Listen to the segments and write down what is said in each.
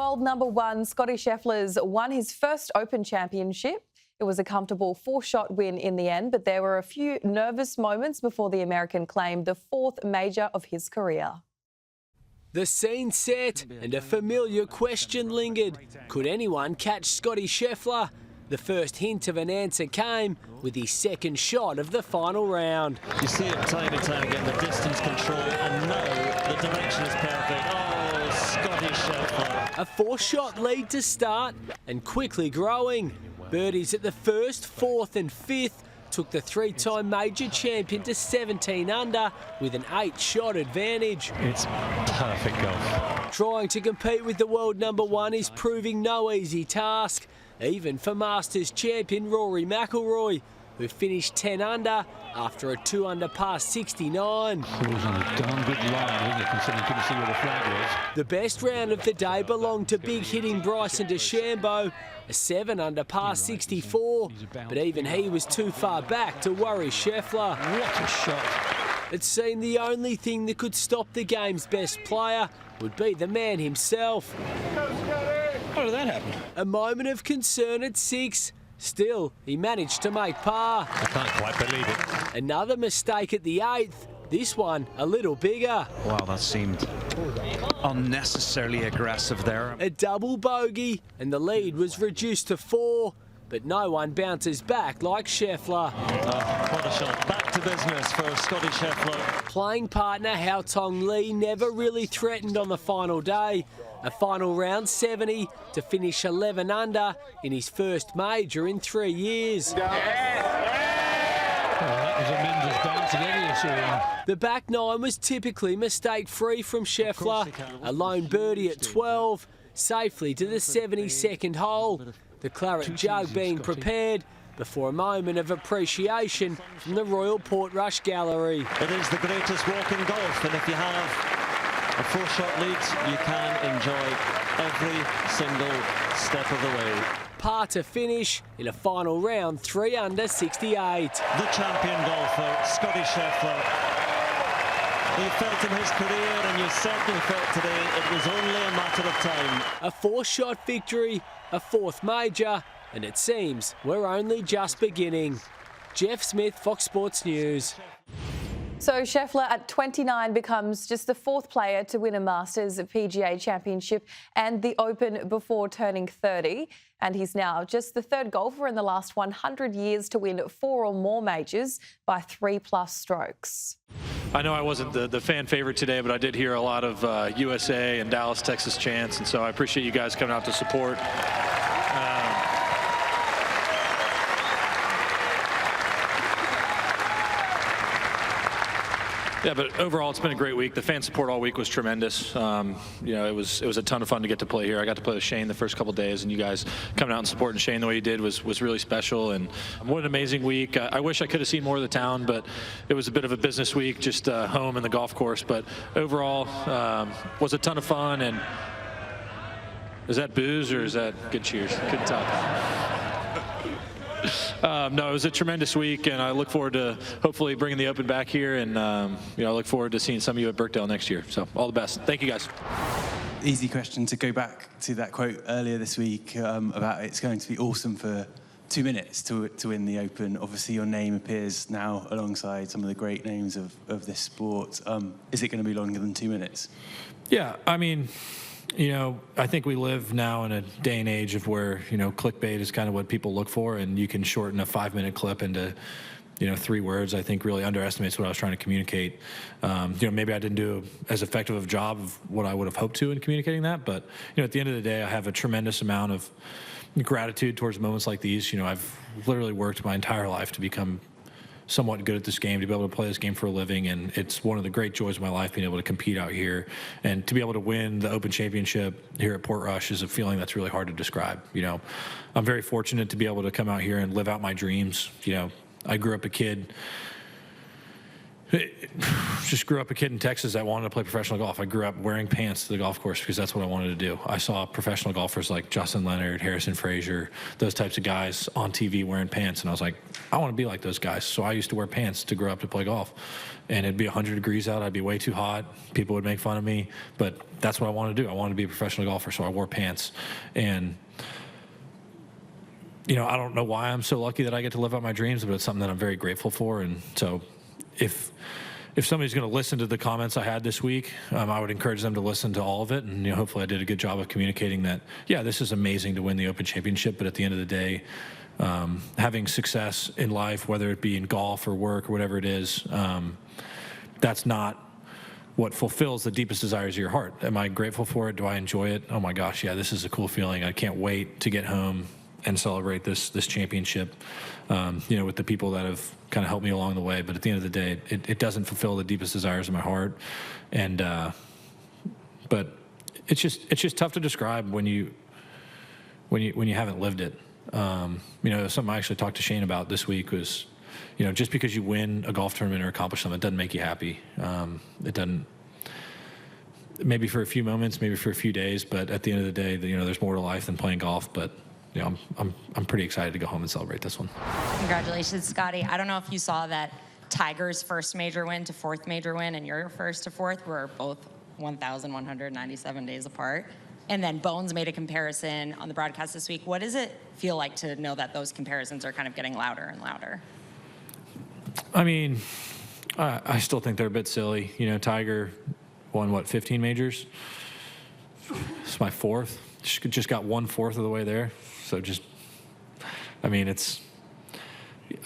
World number one Scottie Scheffler's won his first Open championship. It was a comfortable four-shot win in the end, but there were a few nervous moments before the American claimed the fourth major of his career. The scene set and a familiar question lingered. Could anyone catch Scottie Scheffler? The first hint of an answer came with his second shot of the final round. You see it time and time again, the distance control, and now the direction is perfect. Oh, Scottie Scheffler. A four-shot lead to start and quickly growing. Birdies at the first, fourth and fifth took the three-time major champion to 17 under with an 8-shot advantage. It's perfect golf. Trying to compete with the world number one is proving no easy task, even for Masters champion Rory McIlroy, who finished 10 under after a 2-under par 69. It was on a darn good line, wasn't it, considering you couldn't see where the flag was. The best round of the day belonged to big-hitting Bryson DeChambeau, a 7-under par 64, but even he was too far back to worry Scheffler. What a shot. It seemed the only thing that could stop the game's best player would be the man himself. How did that happen? A moment of concern at 6. Still, he managed to make par. I can't quite believe it. Another mistake at the 8th. This one a little bigger. Wow, that seemed unnecessarily aggressive there. A double bogey, and the lead was reduced to 4. But no one bounces back like Scheffler. Oh, what a shot. Back to business for Scottie Scheffler. Playing partner Hao Tong Lee never really threatened on the final day. A final round 70 to finish 11 under in his first major in 3 years. Well, that was a Mendes dance again, you saw. The back nine was typically mistake-free from Scheffler. A lone birdie at 12, safely to the 72nd hole. The claret jug being prepared before a moment of appreciation from the Royal Portrush Gallery. It is the greatest walk in golf, and if you have a four-shot lead, you can enjoy every single step of the way. Par to finish in a final round 3 under 68. The champion golfer, Scottie Scheffler. He felt in his career, and you certainly felt today, it was only a matter of time. A 4-shot victory, a 4th major, and it seems we're only just beginning. Jeff Smith, Fox Sports News. So Scheffler at 29 becomes just the 4th player to win a Masters PGA Championship and the Open before turning 30. And he's now just the 3rd golfer in the last 100 years to win 4 or more majors by 3+ strokes. I know I wasn't the fan favorite today, but I did hear a lot of USA and Dallas, Texas chants, and so I appreciate you guys coming out to support. Yeah, but overall, it's been a great week. The fan support all week was tremendous. You know, it was a ton of fun to get to play here. I got to play with Shane the first couple of days, and you guys coming out and supporting Shane the way you did was really special. And what an amazing week. I wish I could have seen more of the town, but it was a bit of a business week, just home and the golf course. But overall, was a ton of fun. And is that booze or is that good cheers? Couldn't tell. No, it was a tremendous week, and I look forward to hopefully bringing the Open back here, and you know, I look forward to seeing some of you at Birkdale next year. So all the best. Thank you, guys. Easy question to go back to that quote earlier this week about it's going to be awesome for 2 minutes to win the Open. Obviously, your name appears now alongside some of the great names of this sport. Is it going to be longer than 2 minutes? Yeah, I mean, you know, I think we live now in a day and age of where, you know, clickbait is kind of what people look for, and you can shorten a 5-minute clip into, you know, 3 words. I think really underestimates what I was trying to communicate. You know, maybe I didn't do as effective of a job of what I would have hoped to in communicating that, but, you know, at the end of the day, I have a tremendous amount of gratitude towards moments like these. You know, I've literally worked my entire life to become somewhat good at this game, to be able to play this game for a living, and it's one of the great joys of my life being able to compete out here, and to be able to win the Open Championship here at Portrush is a feeling that's really hard to describe. You know, I'm very fortunate to be able to come out here and live out my dreams. You know, I grew up a kid Just grew up a kid in Texas that wanted to play professional golf. I grew up wearing pants to the golf course because that's what I wanted to do. I saw professional golfers like Justin Leonard, Harrison Frazier, those types of guys on TV wearing pants, and I was like, I want to be like those guys. So I used to wear pants to grow up to play golf. And it'd be 100 degrees out. I'd be way too hot. People would make fun of me. But that's what I wanted to do. I wanted to be a professional golfer, so I wore pants. And I don't know why I'm so lucky that I get to live out my dreams, but it's something that I'm very grateful for. And so if somebody's going to listen to the comments I had this week, I would encourage them to listen to all of it. And hopefully I did a good job of communicating that, yeah, this is amazing to win the Open Championship, but at the end of the day, having success in life, whether it be in golf or work or whatever it is, that's not what fulfills the deepest desires of your heart. Am I grateful for it? Do I enjoy it? Oh my gosh, yeah, this is a cool feeling. I can't wait to get home and celebrate this championship, with the people that have kind of helped me along the way. But at the end of the day, it doesn't fulfill the deepest desires of my heart. And but it's just tough to describe when you haven't lived it. Something I actually talked to Shane about this week was, just because you win a golf tournament or accomplish something, it doesn't make you happy. It doesn't. Maybe for a few moments, maybe for a few days, but at the end of the day, there's more to life than playing golf. But I'm pretty excited to go home and celebrate this one. Congratulations, Scottie. I don't know if you saw that Tiger's first major win to fourth major win and your first to fourth were both 1,197 days apart. And then Bones made a comparison on the broadcast this week. What does it feel like to know that those comparisons are kind of getting louder and louder? I mean, I still think they're a bit silly. Tiger won, 15 majors? It's my fourth. Just got 1/4 of the way there. So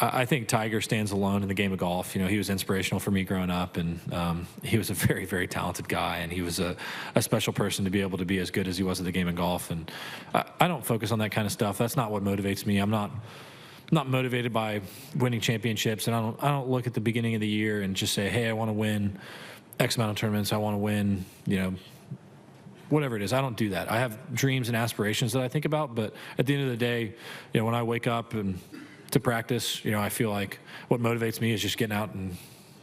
I think Tiger stands alone in the game of golf. He was inspirational for me growing up, and he was a very, very talented guy, and he was a special person to be able to be as good as he was at the game of golf. And I don't focus on that kind of stuff. That's not what motivates me. I'm not motivated by winning championships, and I don't look at the beginning of the year and just say, hey, I want to win X amount of tournaments. I want to win, whatever it is. I don't do that. I have dreams and aspirations that I think about, but at the end of the day, when I wake up and to practice, I feel like what motivates me is just getting out and,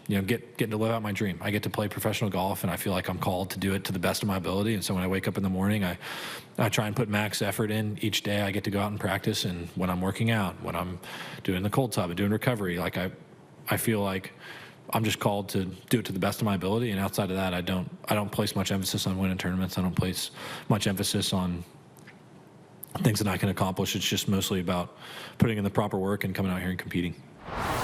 getting to live out my dream. I get to play professional golf, and I feel like I'm called to do it to the best of my ability. And so when I wake up in the morning, I try and put max effort in each day. I get to go out and practice, and when I'm working out, when I'm doing the cold tub and doing recovery, I feel like I'm just called to do it to the best of my ability. And outside of that, I don't place much emphasis on winning tournaments. I don't place much emphasis on things that I can accomplish. It's just mostly about putting in the proper work and coming out here and competing.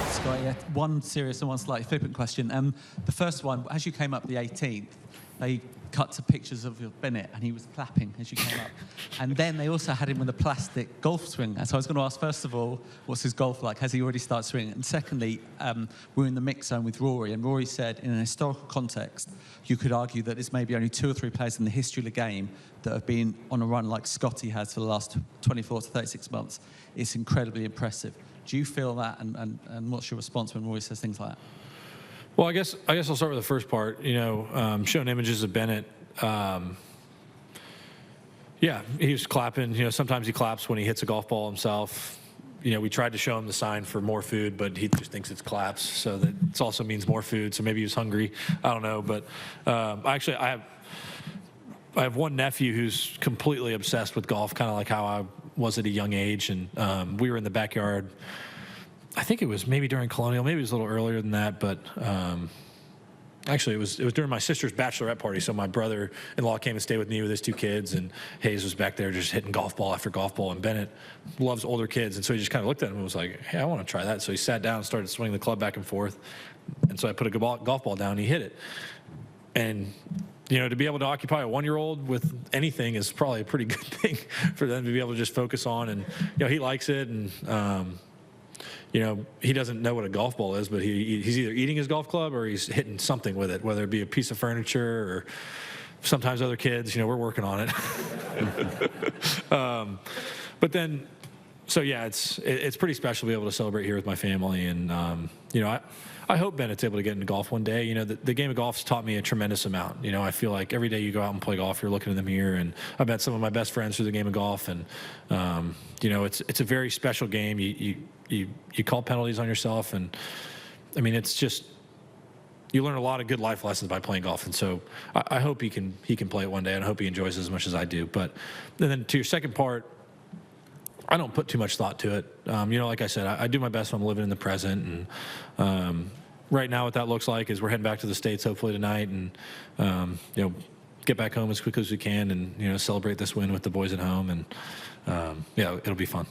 Scott, one serious and one slightly flippant question. The first one, as you came up the 18th, they cut to pictures of your Bennett, and he was clapping as you came up. And then they also had him with a plastic golf swing. And so I was going to ask, first of all, what's his golf like? Has he already started swinging? And secondly, we're in the mix zone with Rory, and Rory said, in an historical context, you could argue that there's maybe only 2 or 3 players in the history of the game that have been on a run like Scottie has for the last 24 to 36 months. It's incredibly impressive. Do you feel that, and what's your response when Rory says things like that? Well, I guess I'll start with the first part. Showing images of Bennett. Yeah, he was clapping. Sometimes he claps when he hits a golf ball himself. We tried to show him the sign for more food, but he just thinks it's claps. So that it also means more food. So maybe he was hungry. I don't know. But actually, I have one nephew who's completely obsessed with golf, kind of like how I was at a young age. And we were in the backyard. I think it was maybe during Colonial, maybe it was a little earlier than that, but actually it was during my sister's bachelorette party. So my brother-in-law came and stayed with me with his 2 kids, and Hayes was back there just hitting golf ball after golf ball, and Bennett loves older kids, and so he just kind of looked at him and was like, hey, I want to try that. So he sat down and started swinging the club back and forth, and so I put a golf ball down and he hit it. And to be able to occupy a 1-year-old with anything is probably a pretty good thing for them to be able to just focus on, and he likes it, and he doesn't know what a golf ball is, but he's either eating his golf club or he's hitting something with it, whether it be a piece of furniture or sometimes other kids. We're working on it. But then, so yeah, it's pretty special to be able to celebrate here with my family, and I hope Bennett's able to get into golf one day. The game of golf's taught me a tremendous amount. I feel like every day you go out and play golf, you're looking in the mirror, and I met some of my best friends through the game of golf, and it's a very special game. You call penalties on yourself, and I mean it's you learn a lot of good life lessons by playing golf, and so I hope he can play it one day, and I hope he enjoys it as much as I do. But then to your second part, I don't put too much thought to it. Like I said, I do my best when I'm living in the present, and right now what that looks like is we're heading back to the States hopefully tonight, and get back home as quickly as we can, and celebrate this win with the boys at home, and it'll be fun.